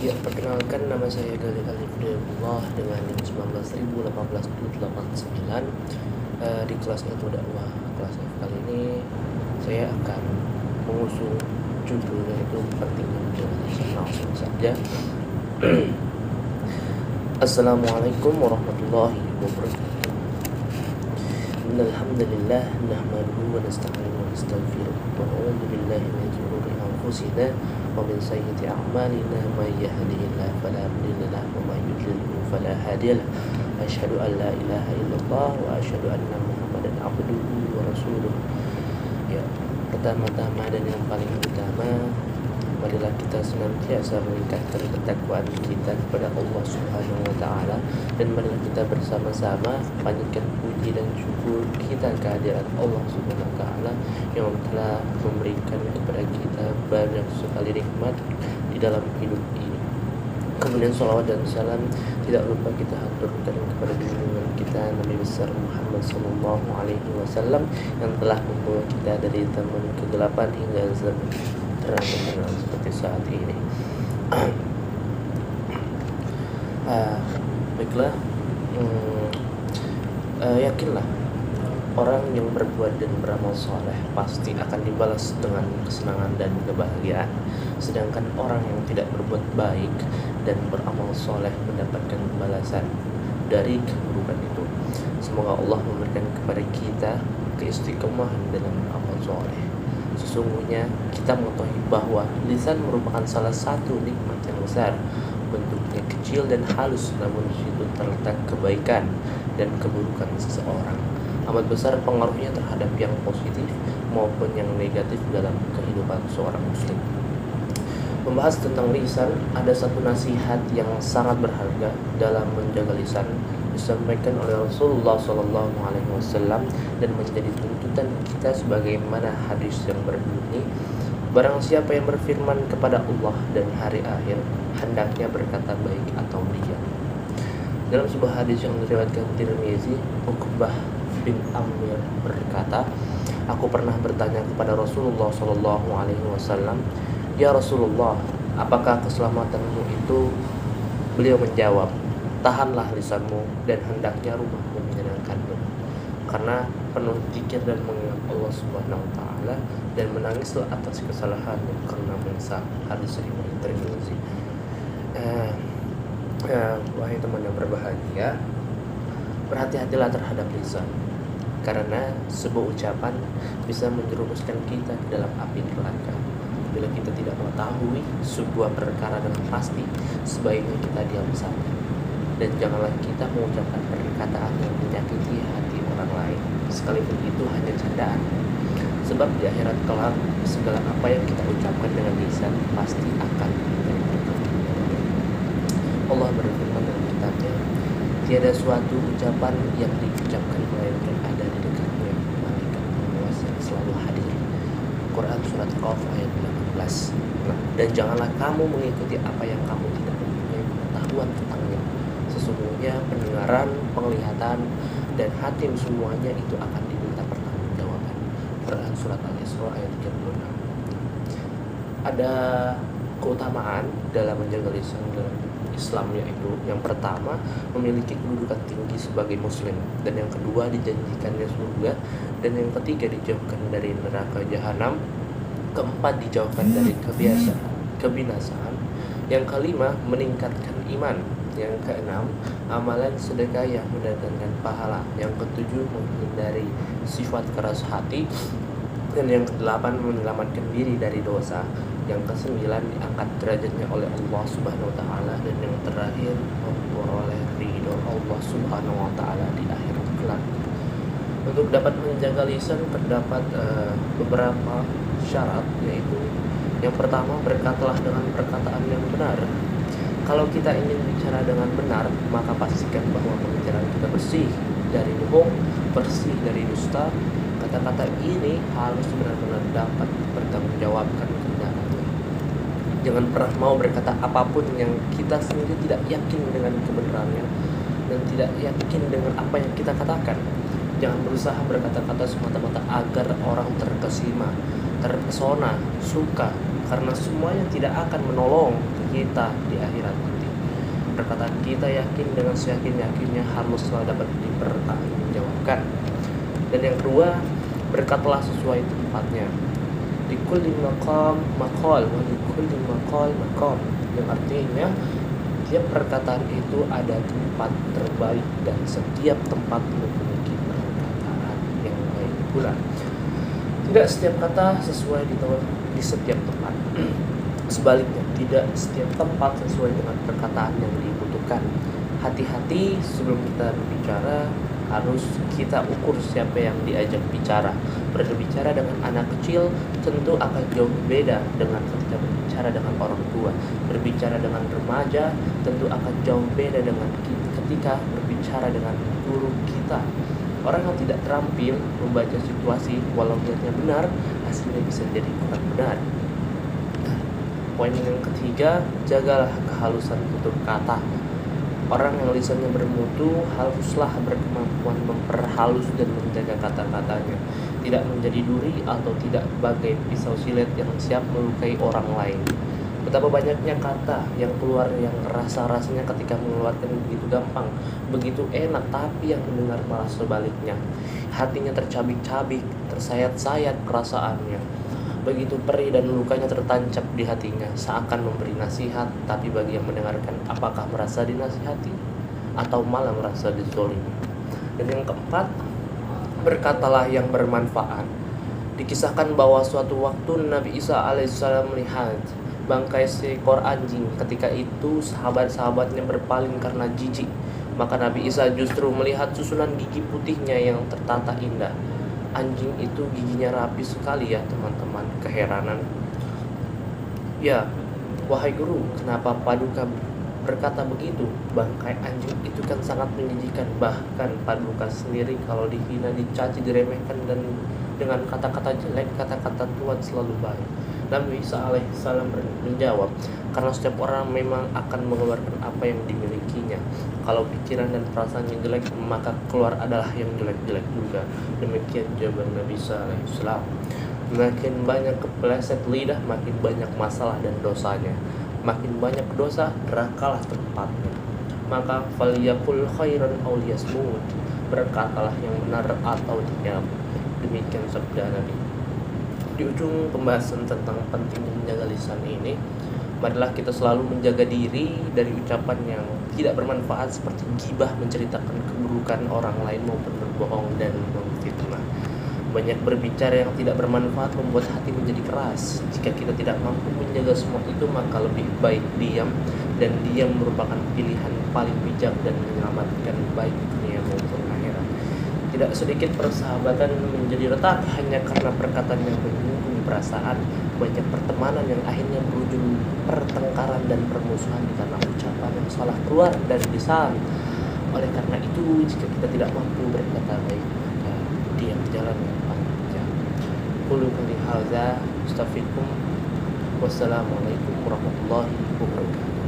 Ya, perkenalkan nama saya Galih Alifdullah dengan NIM 19.1889 di kelas Ilmu Dakwah kelas F. Kali ini saya akan mengusung judul yaitu pentingnya menjaga lisan. Langsung saja. Assalamualaikum warahmatullahi wabarakatuh. Innalhamdulillah nahmaduhu wa nasta'inuhu wa nastaghfiruh wa na'udzu billahi min shururi anfusina wa min sayyiati a'malina may yahdihillahu fala mudilla lahu wa may yudlilhu fala hadiya lahu. Asyhadu an la ilaha illallah wa asyhadu anna Muhammadan abduhu wa rasuluh. Ya, pertama-tama dan yang paling utama, marilah kita senantiasa meningkatkan ketakwaan kita kepada Allah Subhanahu wa taala, dan marilah kita bersama-sama panjatkan puji dan syukur kita kehadiran Allah Subhanahu wa taala yang telah memberikan kepada kita banyak sekali nikmat di dalam hidup ini. Kemudian salawat dan salam tidak lupa kita haturkan kepada junjungan kita Nabi besar Muhammad sallallahu alaihi wasallam yang telah membawa kita dari taman kegelapan hingga zaman terang seperti saat ini. Baiklah, yakinlah orang yang berbuat dan beramal soleh pasti akan dibalas dengan kesenangan dan kebahagiaan. Sedangkan orang yang tidak berbuat baik dan beramal soleh mendapatkan balasan dari keburukan itu. Semoga Allah memberikan kepada kita keistiqomahan dalam beramal soleh. Sesungguhnya kita mengetahui bahwa lisan merupakan salah satu nikmat yang besar. Bentuknya kecil dan halus, namun di situ terletak kebaikan dan keburukan seseorang. Amat besar pengaruhnya terhadap yang positif maupun yang negatif dalam kehidupan seorang muslim. Membahas tentang lisan, ada satu nasihat yang sangat berharga dalam menjaga lisan disampaikan oleh Rasulullah SAW dan menjadi tuntutan kita sebagaimana hadis yang berbunyi, barang siapa yang berfirman kepada Allah dan hari akhir, hendaknya berkata baik atau diam. Dalam sebuah hadis yang diriwayatkan Tirmizi, Uqbah bin Amir berkata, aku pernah bertanya kepada Rasulullah SAW, ya Rasulullah, apakah keselamatanmu itu? Beliau menjawab, tahanlah lisanmu dan hendaknya rumahmu menyenangkanmu, karena penuh zikir dan mengingat Allah Subhanahu wa taala, dan menangislah atas kesalahanmu karena menyesal. Hadis riwayat Tirmizi. Wahai teman yang berbahagia, berhati-hatilah terhadap lisan, karena sebuah ucapan bisa menjerumuskan kita ke dalam api neraka. Bila kita tidak mengetahui sebuah perkara dengan pasti, sebaiknya kita diam saja. Dan janganlah kita mengucapkan perkataan yang menyakiti hati orang lain, sekalipun itu hanya candaan. Sebab di akhirat kelak, segala apa yang kita ucapkan dengan lisan pasti akan menjadi perkara. Allah berfirman dalam kitabnya, tiada suatu ucapan yang diucapkan melainkan ada di dekatnya malaikat pengawas yang selalu hadir. Quran surat Qaf ayat 18. Dan janganlah kamu mengikuti apa yang kamu tidak mempunyai pengetahuan tentangnya. Sesungguhnya pendengaran, penglihatan, dan hati semuanya itu akan diminta pertanggungjawaban. Quran surat Al-Isra ayat 36. Ada keutamaan dalam menjaga lisan dalam Islam, yaitu yang pertama, memiliki kedudukan tinggi sebagai muslim, dan yang kedua, dijanjikannya surga, dan yang ketiga, dijauhkan dari neraka jahanam, keempat, dijauhkan dari kebinasaan, yang kelima, meningkatkan iman, yang keenam, amalan sedekah yang mendatangkan pahala, yang ketujuh, menghindari sifat keras hati, dan yang kedelapan, menyelamatkan diri dari dosa, yang kesembilan, diangkat derajatnya oleh Allah Subhanahu wa taala, dan yang terakhir, memperoleh ridho Allah Subhanahu wa taala di akhirat kelak. Untuk dapat menjaga lisan terdapat beberapa syarat, yaitu yang pertama, berkatalah dengan perkataan yang benar. Kalau kita ingin bicara dengan benar, maka pastikan bahwa pembicaraan kita bersih dari bohong, bersih dari dusta. Kata-kata ini harus benar-benar dapat bertanggungjawabkan kebenarannya. Jangan pernah mau berkata apapun yang kita sendiri tidak yakin dengan kebenarannya dan tidak yakin dengan apa yang kita katakan. Jangan berusaha berkata-kata semata-mata agar orang terkesima, terpesona, suka, karena semuanya tidak akan menolong kita di akhirat nanti. Perkataan kita yakin dengan seyakin-yakinnya haruslah dapat dipertanggungjawabkan. Dan yang kedua, berkatalah sesuai tempatnya. Likulli maqam maqal wa likulli maqal maqam, yang artinya setiap perkataan itu ada tempat terbaik dan setiap tempat memiliki perkataan yang baik pula. Tidak setiap kata sesuai di setiap tempat. Sebaliknya, tidak setiap tempat sesuai dengan perkataan yang dibutuhkan. Hati-hati sebelum kita berbicara, harus kita ukur siapa yang diajak bicara. Berbicara dengan anak kecil tentu akan jauh beda dengan ketika berbicara dengan orang tua. Berbicara dengan remaja tentu akan jauh beda dengan ketika berbicara dengan guru kita. Orang yang tidak terampil membaca situasi, walau niatnya benar, hasilnya bisa jadi kurang benar. Poin yang ketiga, jagalah kehalusan tutur kata. Orang yang lisannya bermutu haruslah berkemampuan memperhalus dan menjaga kata-katanya, tidak menjadi duri atau tidak bagai pisau silet yang siap melukai orang lain. Betapa banyaknya kata yang keluar yang rasa-rasanya ketika mengeluarkan begitu gampang, begitu enak, tapi yang mendengar malah sebaliknya. Hatinya tercabik-cabik, tersayat-sayat perasaannya. Begitu perih dan lukanya tertancap di hatinya, seakan memberi nasihat, tapi bagi yang mendengarkan apakah merasa dinasihati atau malah merasa dizolimi. Dan yang keempat, berkatalah yang bermanfaat. Dikisahkan bahwa suatu waktu Nabi Isa alaihissalam melihat bangkai seekor anjing. Ketika itu sahabat-sahabatnya berpaling karena jijik. Maka Nabi Isa justru melihat susunan gigi putihnya yang tertata indah. Anjing itu giginya rapi sekali ya teman-teman. Keheranan. Ya, wahai guru, kenapa Paduka berkata begitu? Bangkai anjing itu kan sangat menjijikan. Bahkan Paduka sendiri kalau dihina, dicaci, diremehkan dan dengan kata-kata jelek, kata-kata tuan selalu baik. Nabi Isa alaihissalam menjawab, karena setiap orang memang akan mengeluarkan apa yang dimilikinya. Kalau pikiran dan perasaannya jelek, maka keluar adalah yang jelek-jelek juga. Demikian jawaban Nabi Isa alaihissalam. Makin banyak kepleset lidah, makin banyak masalah dan dosanya. Makin banyak dosa, nerakalah tempatnya. Maka faliyakul khairan aw liyasmut, berkatalah yang benar atau diam. Demikian sabda Nabi. Di ujung pembahasan tentang pentingnya menjaga lisan ini, marilah kita selalu menjaga diri dari ucapan yang tidak bermanfaat seperti gibah, menceritakan keburukan orang lain maupun berbohong dan memfitnah. Banyak berbicara yang tidak bermanfaat membuat hati menjadi keras. Jika kita tidak mampu menjaga semua itu, maka lebih baik diam, dan diam merupakan pilihan paling bijak dan menyelamatkan baik dunia maupun akhirat. Tidak sedikit persahabatan menjadi retak hanya karena perkataan yang menyinggung perasaan. Banyak pertemanan yang akhirnya berujung pertengkaran dan permusuhan karena ucapan yang salah keluar dari lisan. Oleh karena itu, jika kita tidak mampu berkata baik, maka diam jalan yang paling bijak. Qulu qouli hadza, astaghfirukum. Wassalamualaikum warahmatullahi wabarakatuh.